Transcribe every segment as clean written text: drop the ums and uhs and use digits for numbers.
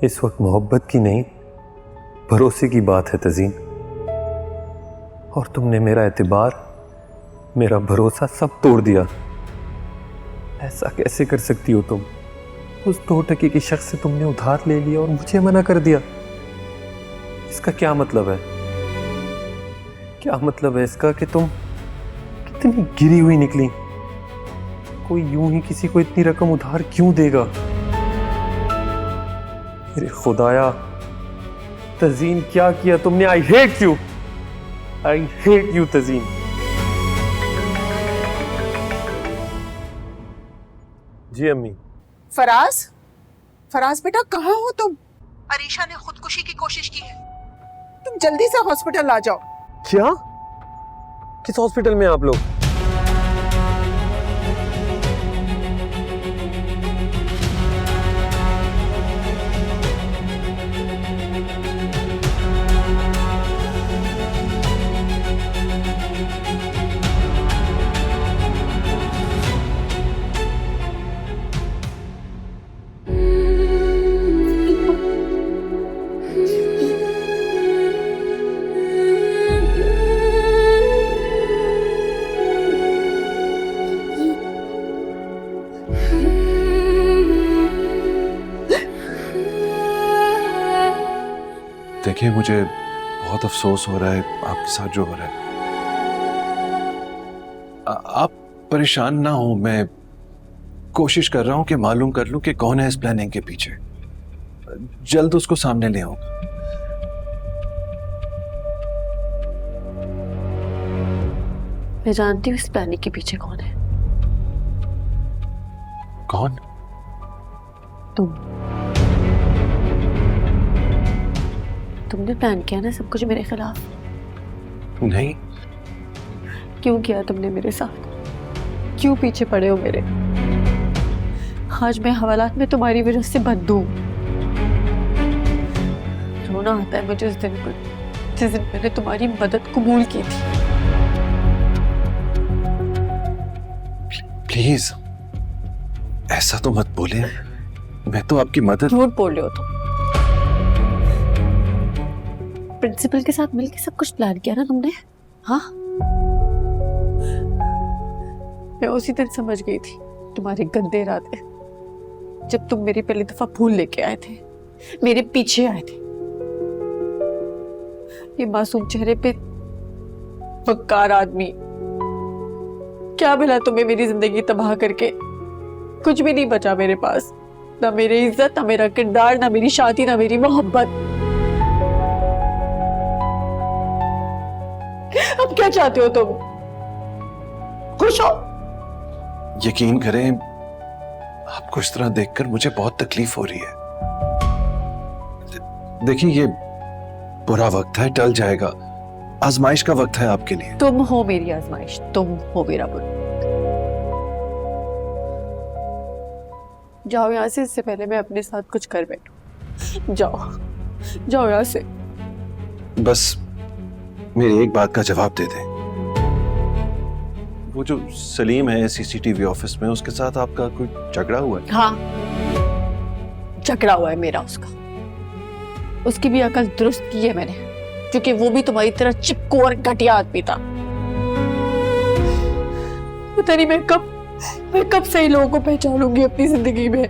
इस वक्त मोहब्बत की नहीं, भरोसे की बात है तज़ीन। और तुमने मेरा एतबार, मेरा भरोसा सब तोड़ दिया। ऐसा कैसे कर सकती हो तुम? उस 2 टके के शख्स से तुमने उधार ले लिया और मुझे मना कर दिया। इसका क्या मतलब है? क्या मतलब है इसका कि तुम कितनी गिरी हुई निकली? कोई यूं ही किसी को इतनी रकम उधार क्यों देगा? मेरे खुदाया, तज़ीन क्या किया तुमने? I hate you, I hate you Tazeen. जी अम्मी। फराज, फराज बेटा कहाँ हो तुम? अरीशा ने खुदकुशी की कोशिश की है, तुम जल्दी से हॉस्पिटल आ जाओ। क्या? किस हॉस्पिटल में आप लोग? देखिए, मुझे बहुत अफसोस हो रहा है आपके साथ जो हो रहा है। आप परेशान ना हो, मैं कोशिश कर रहा हूं कि मालूम कर लूं कि कौन है इस प्लानिंग के पीछे। जल्द उसको सामने ले आऊंगा। मैं जानती हूँ इस प्लानिंग के पीछे कौन है। कौन? तुमने प्लान किया ना सब कुछ मेरे खिलाफ। नहीं। क्यों किया तुमने मेरे साथ? क्यों पीछे पड़े हो मेरे? आज मैं हवालात में तुम्हारी वजह से बंद हूँ। रोना आता है मुझे उस दिन पर, जिस दिन मैंने तुम्हारी मदद कबूल की थी। प्लीज ऐसा तो मत बोले, मैं तो आपकी मदद। झूठ बोल रहे हो तुम। प्रिंसिपल के साथ मिलकर सब कुछ प्लान किया ना तुमने? हाँ, मैं उसी दिन समझ गई थी तुम्हारे गंदे इरादे, जब तुम मेरी पहली दफा फूल लेके आए थे, मेरे पीछे आए थे। ये मासूम चेहरे पे वक्कार आदमी, क्या मिला तुम्हें मेरी जिंदगी तबाह करके? कुछ भी नहीं बचा मेरे पास, ना मेरी इज्जत, ना मेरा किरदार, ना मेरी शादी, ना मेरी मोहब्बत। अब क्या चाहते हो तुम? खुश हो? यकीन करें, आपको इस तरह देखकर मुझे बहुत तकलीफ हो रही है। देखिए, ये बुरा वक्त है, टल जाएगा। आजमाइश का वक्त है आपके लिए। तुम हो मेरी आजमाइश, तुम हो मेरा बुरा। जाओ यहाँ से, इससे पहले मैं अपने साथ कुछ कर बैठूं। जाओ जाओ यहाँ से। बस मेरी एक बात का जवाब दे दें। वो जो सलीम है सीसीटीवी ऑफिस में, उसके साथ आपका कोई झगड़ा हुआ है? हाँ, झगड़ा हुआ है मेरा उसका। उसकी भी अकल दुरुस्त की है मैंने, क्योंकि वो भी तुम्हारी तरह चिपकू और घटिया आदमी था। पता नहीं मैं कब सही लोगों को पहचानूंगी अपनी जिंदगी में।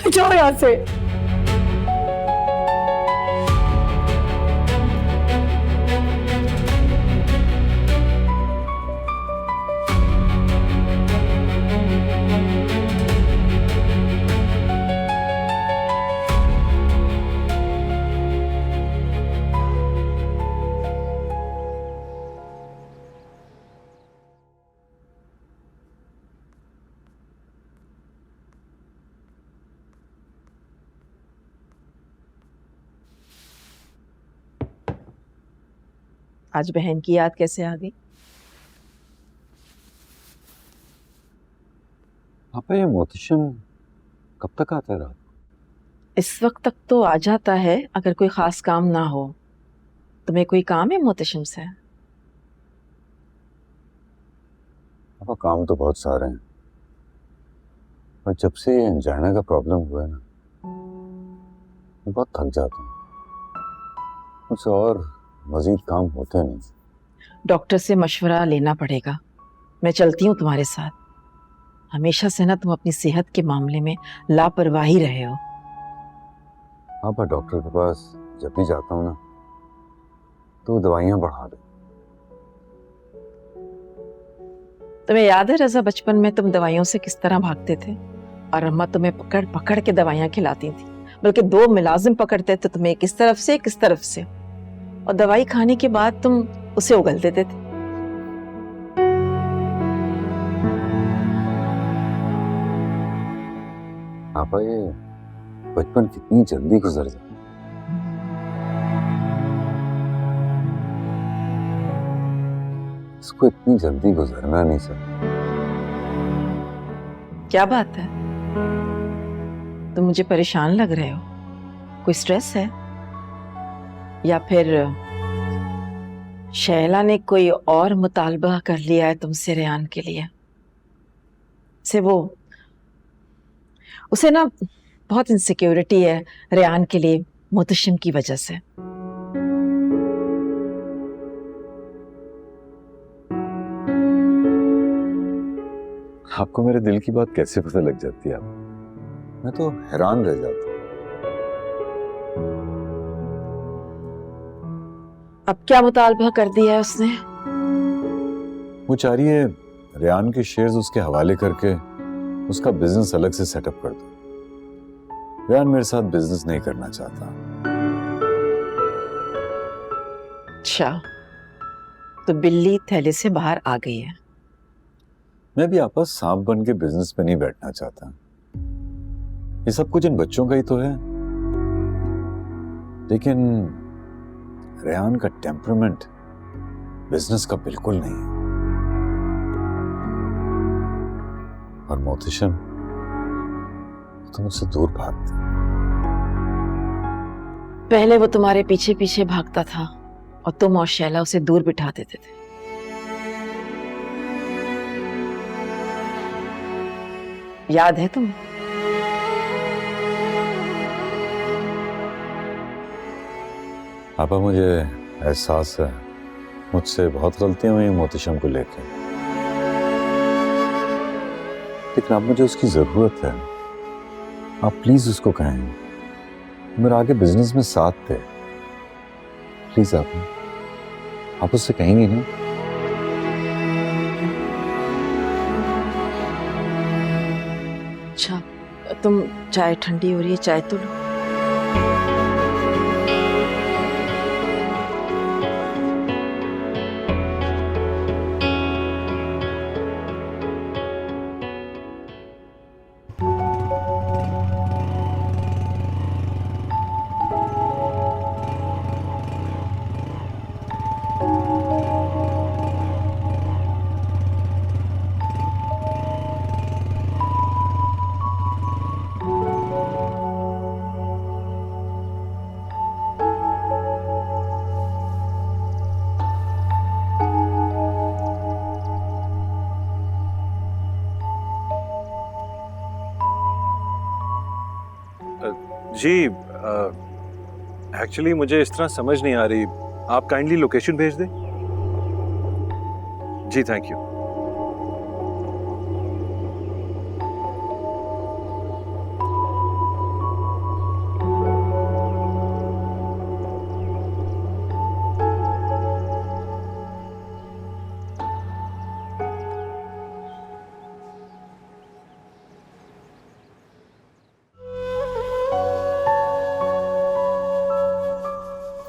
जाओ यहाँ से। आज बहन की याद कैसे आ गई? पापा, ये मोहतशम कब तक आता है रात? इस वक्त तक तो आ जाता है, अगर कोई खास काम ना हो। तुम्हें कोई काम है मोहतशम से? पापा, काम तो बहुत सारे हैं, पर जब से ये अंजाना का प्रॉब्लम हुआ है ना, मैं बहुत थक जाता हूँ, मुझसे और मजीद काम होते नहीं। डॉक्टर से मशवरा लेना पड़ेगा। मैं चलती हूँ तुम्हारे साथ। हमेशा से ना तुम अपनी सेहत के मामले में लापरवाही रहे हो। हाँ, पर डॉक्टर के पास जब भी जाता हूँ ना तो वो दवाइयाँ बढ़ा दे। तुम्हें याद है रजा, बचपन में तुम दवाइयों से किस तरह भागते थे और अम्मा तुम्हें पकड़ पकड़ के दवाइयाँ खिलाती थी, बल्कि दो मुलाजिम पकड़ते थे तुम्हें, किस तरफ से किस तरफ से, और दवाई खाने के बाद तुम उसे उगल देते थे। आपा, ये बचपन कितनी जल्दी गुजर जाता। इसको इतनी जल्दी गुजरना नहीं चाहिए। क्या बात है, तुम मुझे परेशान लग रहे हो? कोई स्ट्रेस है या फिर शैला ने कोई और मुतालबा कर लिया है तुमसे रेहान के लिए? उसे ना बहुत इनसिक्योरिटी है रेहान के लिए मोहतशिम की वजह से। आपको मेरे दिल की बात कैसे पता लग जाती है? मैं तो हैरान रह जाता हूँ। अब क्या मुतालबा कर दिया है उसने? वो चाह रही है रेहान के शेयर्स उसके हवाले करके उसका बिजनेस अलग से सेटअप कर दो। रेहान मेरे साथ बिजनेस नहीं करना चाहता। अच्छा, तो बिल्ली थैले से बाहर आ गई है। मैं भी आपस सांप बन के बिजनेस पे नहीं बैठना चाहता। ये सब कुछ इन बच्चों का ही तो है, लेकिन रेहान का टेम्परामेंट बिजनेस का बिल्कुल नहीं है। और मोहतशिम तो मुझसे दूर भागती। पहले वो तुम्हारे पीछे पीछे भागता था और तुम और शैला उसे दूर बिठा देते थे। याद है तुम? पापा, मुझे एहसास है मुझसे बहुत गलतियां हुई मोहतशिम को लेकर, लेकिन अब मुझे उसकी जरूरत है। आप प्लीज उसको कहें मेरा आगे बिजनेस में साथ दे। प्लीज आप उससे कहेंगे ना? अच्छा, तुम चाय ठंडी हो रही है, चाय तो लो। जी, एक्चुअली मुझे इस तरह समझ नहीं आ रही। आप काइंडली लोकेशन भेज दें। जी, थैंक यू।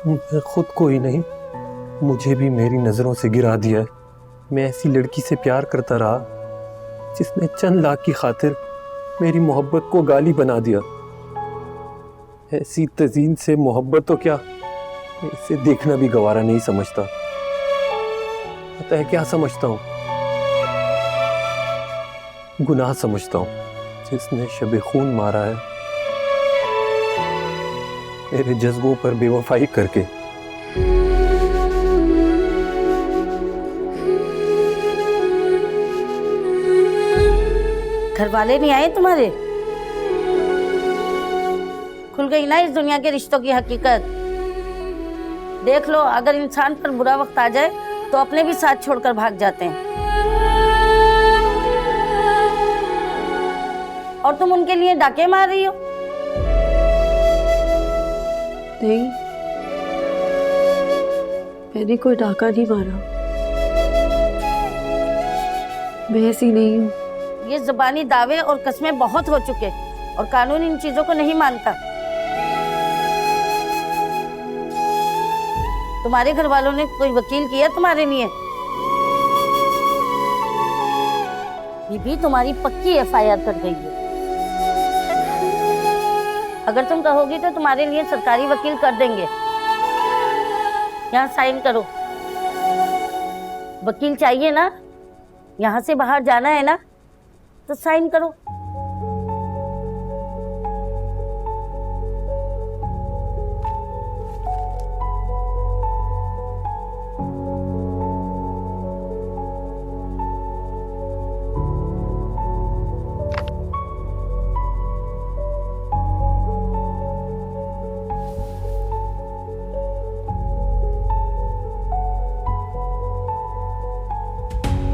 मैं खुद को ही नहीं, मुझे भी मेरी नजरों से गिरा दिया है। मैं ऐसी लड़की से प्यार करता रहा जिसने चंद लाख की खातिर मेरी मोहब्बत को गाली बना दिया। ऐसी तजीन से मोहब्बत तो क्या, मैं इसे देखना भी गवारा नहीं समझता। पता है क्या समझता हूँ? गुनाह समझता हूँ। जिसने शबे खून मारा है मेरे जज्बों पर बेवफाई करके। घर वाले नहीं आए तुम्हारे? खुल गई ना इस दुनिया के रिश्तों की हकीकत। देख लो, अगर इंसान पर बुरा वक्त आ जाए तो अपने भी साथ छोड़कर भाग जाते हैं, और तुम उनके लिए डाके मार रही हो। नहीं, मैंने कोई डाका नहीं मारा, मैं ऐसी नहीं हूँ। ये ज़बानी दावे और कस्में बहुत हो चुके और कानून इन चीजों को नहीं मानता। तुम्हारे घर वालों ने कोई वकील किया तुम्हारे लिए? बीबी तुम्हारी पक्की एफआईआर कर गई है। अगर तुम कहोगी तो तुम्हारे लिए सरकारी वकील कर देंगे। यहाँ साइन करो। वकील चाहिए ना? यहाँ से बाहर जाना है ना? तो साइन करो।